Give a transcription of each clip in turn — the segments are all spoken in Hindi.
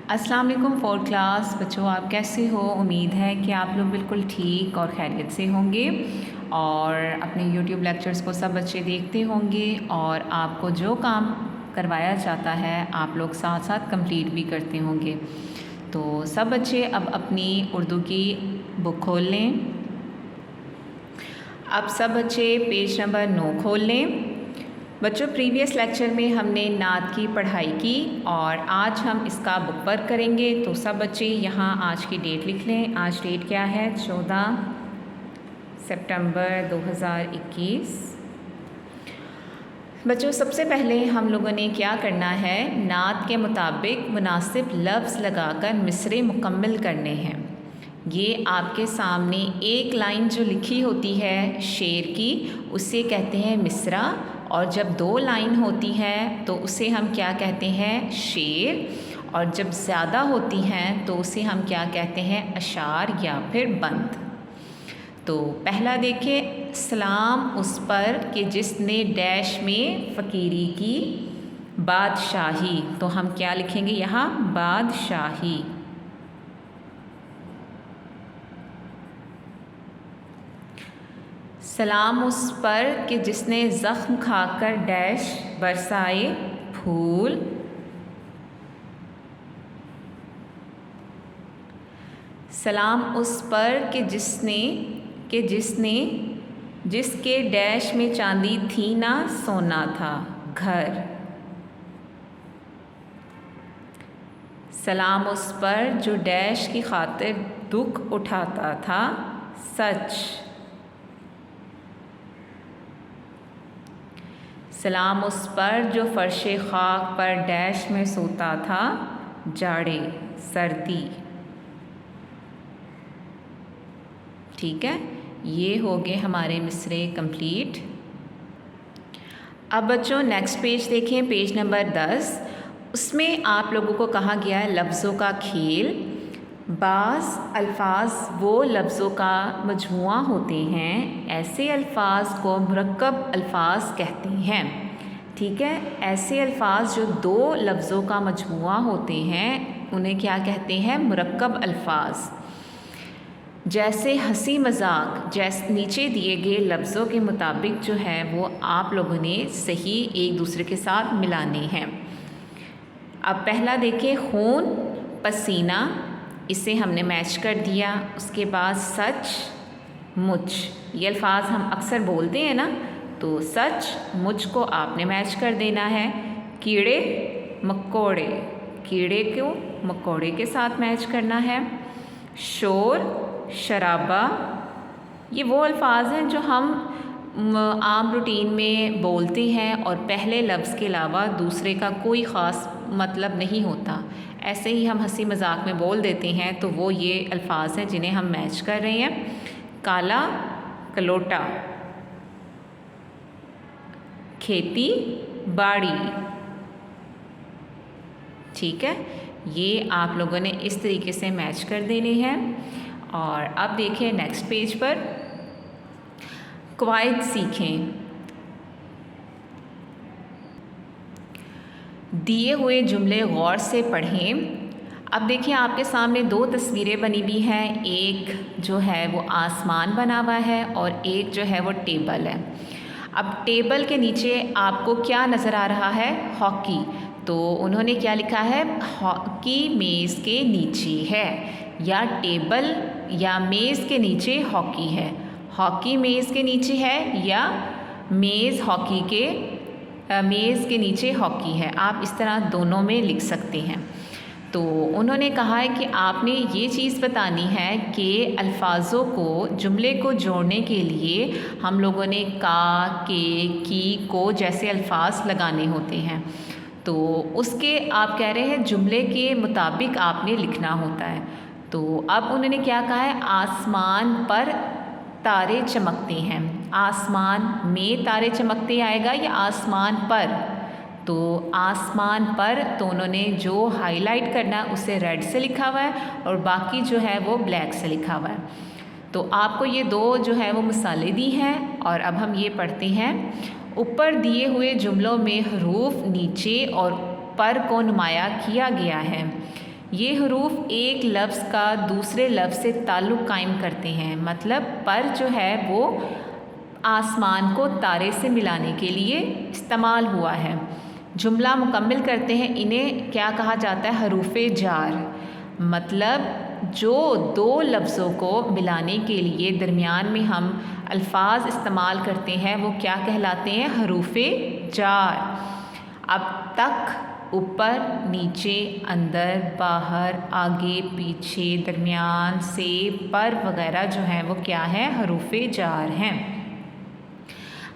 अस्सलाम वालेकुम फोर्थ क्लास बच्चों, आप कैसे हो। उम्मीद है कि आप लोग बिल्कुल ठीक और खैरियत से होंगे और अपने यूट्यूब लेक्चर्स को सब बच्चे देखते होंगे और आपको जो काम करवाया जाता है आप लोग साथ साथ कंप्लीट भी करते होंगे। तो सब बच्चे अब अपनी उर्दू की बुक खोल लें। अब सब बच्चे पेज नंबर 9 खोल लें। बच्चों, प्रीवियस लेक्चर में हमने नात की पढ़ाई की और आज हम इसका बुक वर्क करेंगे। तो सब बच्चे यहाँ आज की डेट लिख लें। आज डेट क्या है? 14 सितंबर 2021। बच्चों, सबसे पहले हम लोगों ने क्या करना है, नात के मुताबिक मुनासिब लफ्ज़ लगाकर मिसरे मुकम्मल करने हैं। ये आपके सामने एक लाइन जो लिखी होती है शेर की, उसे कहते हैं मिसरा, और जब 2 लाइन होती है तो उसे हम क्या कहते हैं? शेर, और जब ज़्यादा होती हैं तो उसे हम क्या कहते हैं? अशार या फिर बंद। तो पहला देखिए, सलाम उस पर कि जिसने डैश में फ़कीरी की बादशाही। तो हम क्या लिखेंगे यहाँ? बादशाही। सलाम उस पर कि जिसने ज़ख्म खाकर डैश बरसाए फूल। सलाम उस पर कि जिसके डैश में चांदी थी ना सोना था घर। सलाम उस पर जो डैश की खातिर दुख उठाता था सच। सलाम उस पर जो फर्शे खाक पर डैश में सोता था जाड़े सर्दी। ठीक है, ये हो गए हमारे मिसरे कंप्लीट। अब बच्चों नेक्स्ट पेज देखें, पेज नंबर 10। उसमें आप लोगों को कहा गया है लफ्ज़ों का खेल। बाज़ अल्फाज वो लफ्ज़ों का मजमुआ होते हैं, ऐसे अल्फाज को मुरक्कब अल्फाज कहते हैं। ठीक है, ऐसे अल्फाज जो 2 लफ्ज़ों का मजमुआ होते हैं उन्हें क्या कहते हैं? मुरक्कब अल्फाज। जैसे हंसी मजाक, जैसे नीचे दिए गए लफ्ज़ों के मुताबिक जो है वो आप लोगों ने सही एक दूसरे के साथ मिलाने हैं। अब पहला देखें, खून पसीना, इसे हमने मैच कर दिया। उसके बाद सच मुझ, ये अल्फाज हम अक्सर बोलते हैं ना, तो सच मुझ को आपने मैच कर देना है। कीड़े मकोड़े, कीड़े को मकोड़े के साथ मैच करना है। शोर शराबा, ये वो अल्फाज हैं जो हम आम रूटीन में बोलते हैं और पहले लफ्ज़ के अलावा दूसरे का कोई ख़ास मतलब नहीं होता। ऐसे ही हम हंसी मजाक में बोल देते हैं, तो वो ये अल्फाज हैं जिन्हें हम मैच कर रहे हैं। काला कलोटा, खेती बाड़ी। ठीक है, ये आप लोगों ने इस तरीके से मैच कर देने हैं। और अब देखें नेक्स्ट पेज पर, कवायद सीखें। दिए हुए जुमले गौर से पढ़ें। अब देखिए आपके सामने 2 तस्वीरें बनी हुई हैं, एक जो है वो आसमान बना हुआ है और एक जो है वो टेबल है। अब टेबल के नीचे आपको क्या नज़र आ रहा है? हॉकी। तो उन्होंने क्या लिखा है? हॉकी मेज़ के नीचे है, या टेबल या मेज़ के नीचे हॉकी है। हॉकी मेज़ के नीचे है या मेज़ हॉकी के मेज़ के नीचे हॉकी है। आप इस तरह दोनों में लिख सकते हैं। तो उन्होंने कहा है कि आपने ये चीज़ बतानी है कि अल्फाजों को, जुमले को जोड़ने के लिए हम लोगों ने का, के, की, को जैसे अल्फाज लगाने होते हैं। तो उसके आप कह रहे हैं जुमले के मुताबिक आपने लिखना होता है। तो अब उन्होंने क्या कहा है? आसमान पर तारे चमकते हैं। आसमान में तारे चमकते आएगा या आसमान पर? तो आसमान पर, तो उन्होंने जो हाईलाइट करना है उसे रेड से लिखा हुआ है और बाकी जो है वो ब्लैक से लिखा हुआ है। तो आपको ये 2 जो है वो मिसालें दी हैं और अब हम ये पढ़ते हैं। ऊपर दिए हुए जुमलों में हरूफ नीचे और पर को नुमाया किया गया है। ये हरूफ एक लफ्ज़ का दूसरे लफ्ज़ से ताल्लुक़ कायम करते हैं। मतलब पर जो है वो आसमान को तारे से मिलाने के लिए इस्तेमाल हुआ है। जुमला मुकम्मिल करते हैं। इन्हें क्या कहा जाता है? हरूफ़े जार। मतलब जो दो लफ्ज़ों को मिलाने के लिए दरमियान में हम अल्फाज इस्तेमाल करते हैं वो क्या कहलाते हैं? हरूफ़े जार। अब तक, ऊपर, नीचे, अंदर, बाहर, आगे, पीछे, दरमियान, से, पर वगैरह जो हैं वो क्या है? हरूफ़े जार हैं।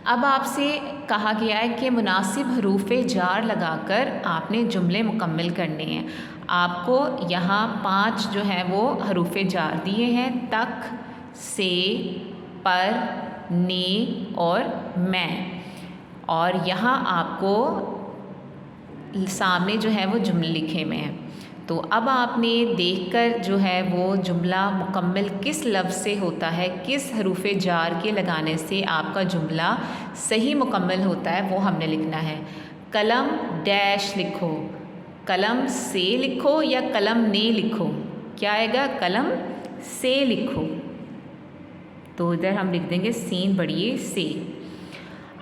अब आपसे कहा गया है कि मुनासिब हरूफ़े जार लगाकर आपने जुमले मुकम्मिल करने हैं। आपको यहाँ 5 जो है वो हरूफ़े जार दिए हैं, तक, से, पर, ने और मैं। और यहाँ आपको सामने जो है वो जुमले लिखे हुए हैं। तो अब आपने देखकर जो है वो जुमला मुकम्मिल किस लफ्ज़ से होता है, किस हरूफ़े जार के लगाने से आपका जुमला सही मुकम्मिल होता है, वो हमने लिखना है। कलम डैश लिखो, कलम से लिखो या कलम ने लिखो? क्या आएगा? कलम से लिखो। तो इधर हम लिख देंगे सीन बढ़िए से।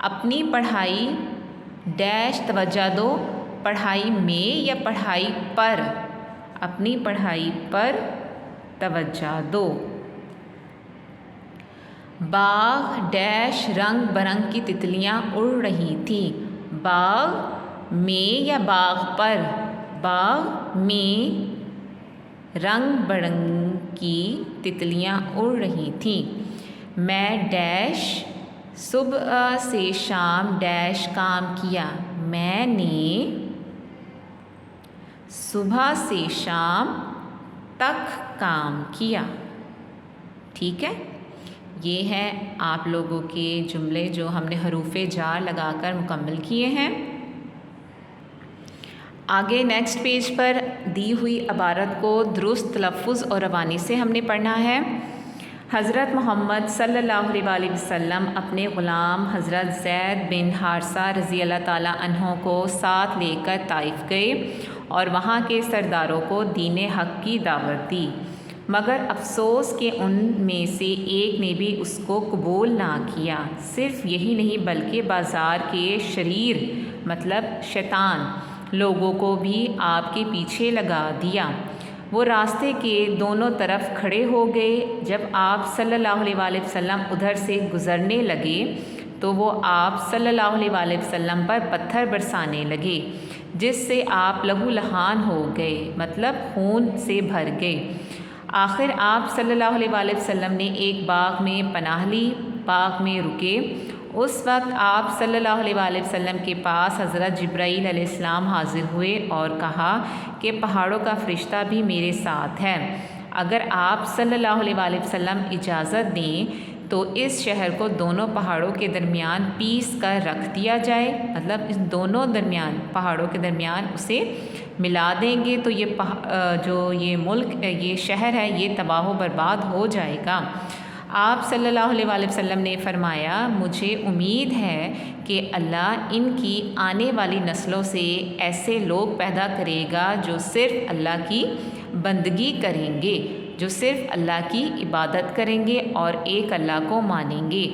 अपनी पढ़ाई डैश तवज्जो दो, पढ़ाई में या पढ़ाई पर? अपनी पढ़ाई पर तवज्जो दो। बाग डैश रंग बरंग की तितलियाँ उड़ रही थीं। बाग में या बाग पर? बाग में रंग बरंग की तितलियाँ उड़ रही थीं। मैं डैश सुबह से शाम डैश काम किया। मैंने सुबह से शाम तक काम किया। ठीक है, ये हैं आप लोगों के जुमले जो हमने हरूफ़े जार लगाकर मुकम्मल किए हैं। आगे नेक्स्ट पेज पर दी हुई इबारत को दुरुस्त तलफ़्फ़ुज़ और रवानी से हमने पढ़ना है। हज़रत मोहम्मद सल्लल्लाहु अलैहि वसल्लम अपने ग़ुलाम हज़रत ज़ैद बिन हारसा रज़ी अल्लाह ताला अन्हो को साथ लेकर ताइफ़ गए और वहाँ के सरदारों को दीन हक़ की दावत दी, मगर अफ़सोस कि उन में से एक ने भी उसको कबूल ना किया। सिर्फ़ यही नहीं बल्कि बाज़ार के शरीर मतलब शैतान लोगों को भी आपके पीछे लगा दिया। वो रास्ते के दोनों तरफ खड़े हो गए। जब आप सल्लल्लाहु अलैहि वसल्लम उधर से गुज़रने लगे तो वो आप सल्लल्लाहु अलैहि वसल्लम पर पत्थर बरसाने लगे, जिससे आप लहूलुहान हो गए, मतलब खून से भर गए। आखिर आप सल्लल्लाहु अलैहि वसल्लम ने एक बाग में पनाह ली। बाग में रुके। उस वक्त आप सल्लल्लाहु अलैहि वसल्लम के पास हज़रत जिब्राईल अलैहिस्सलाम हाज़िर हुए और कहा कि पहाड़ों का फ़रिश्ता भी मेरे साथ है। अगर आप सल्लल्लाहु अलैहि वसल्लम इजाज़त दें तो इस शहर को दोनों पहाड़ों के दरमियान पीस कर रख दिया जाए, मतलब इस दोनों दरमियान पहाड़ों के दरमियान उसे मिला देंगे तो ये जो ये मुल्क ये शहर है ये तबाह बर्बाद हो जाएगा। आप सल्लल्लाहु अलैहि वसल्लम ने फ़रमाया, मुझे उम्मीद है कि अल्लाह इनकी आने वाली नस्लों से ऐसे लोग पैदा करेगा जो सिर्फ़ अल्लाह की बंदगी करेंगे, जो सिर्फ़ अल्लाह की इबादत करेंगे और एक अल्लाह को मानेंगे।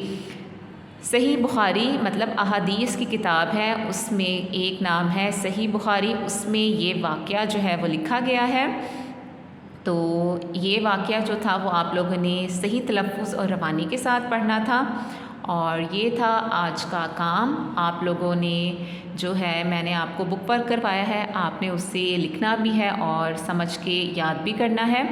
सही बुखारी मतलब अहादीस की किताब है, उसमें एक नाम है सही बुखारी, उसमें ये वाक़या जो है वो लिखा गया है। तो ये वाक़या जो था वो आप लोगों ने सही तलफ़्फ़ुज़ और रवानी के साथ पढ़ना था। और ये था आज का काम। आप लोगों ने जो है मैंने आपको बुक वर्क करवाया है, आपने उससे लिखना भी है और समझ के याद भी करना है।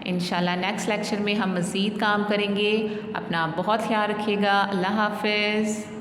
इंशाल्लाह नेक्स्ट लेक्चर में हम मज़ीद काम करेंगे। अपना बहुत ख्याल रखिएगा। अल्लाह हाफ़िज़।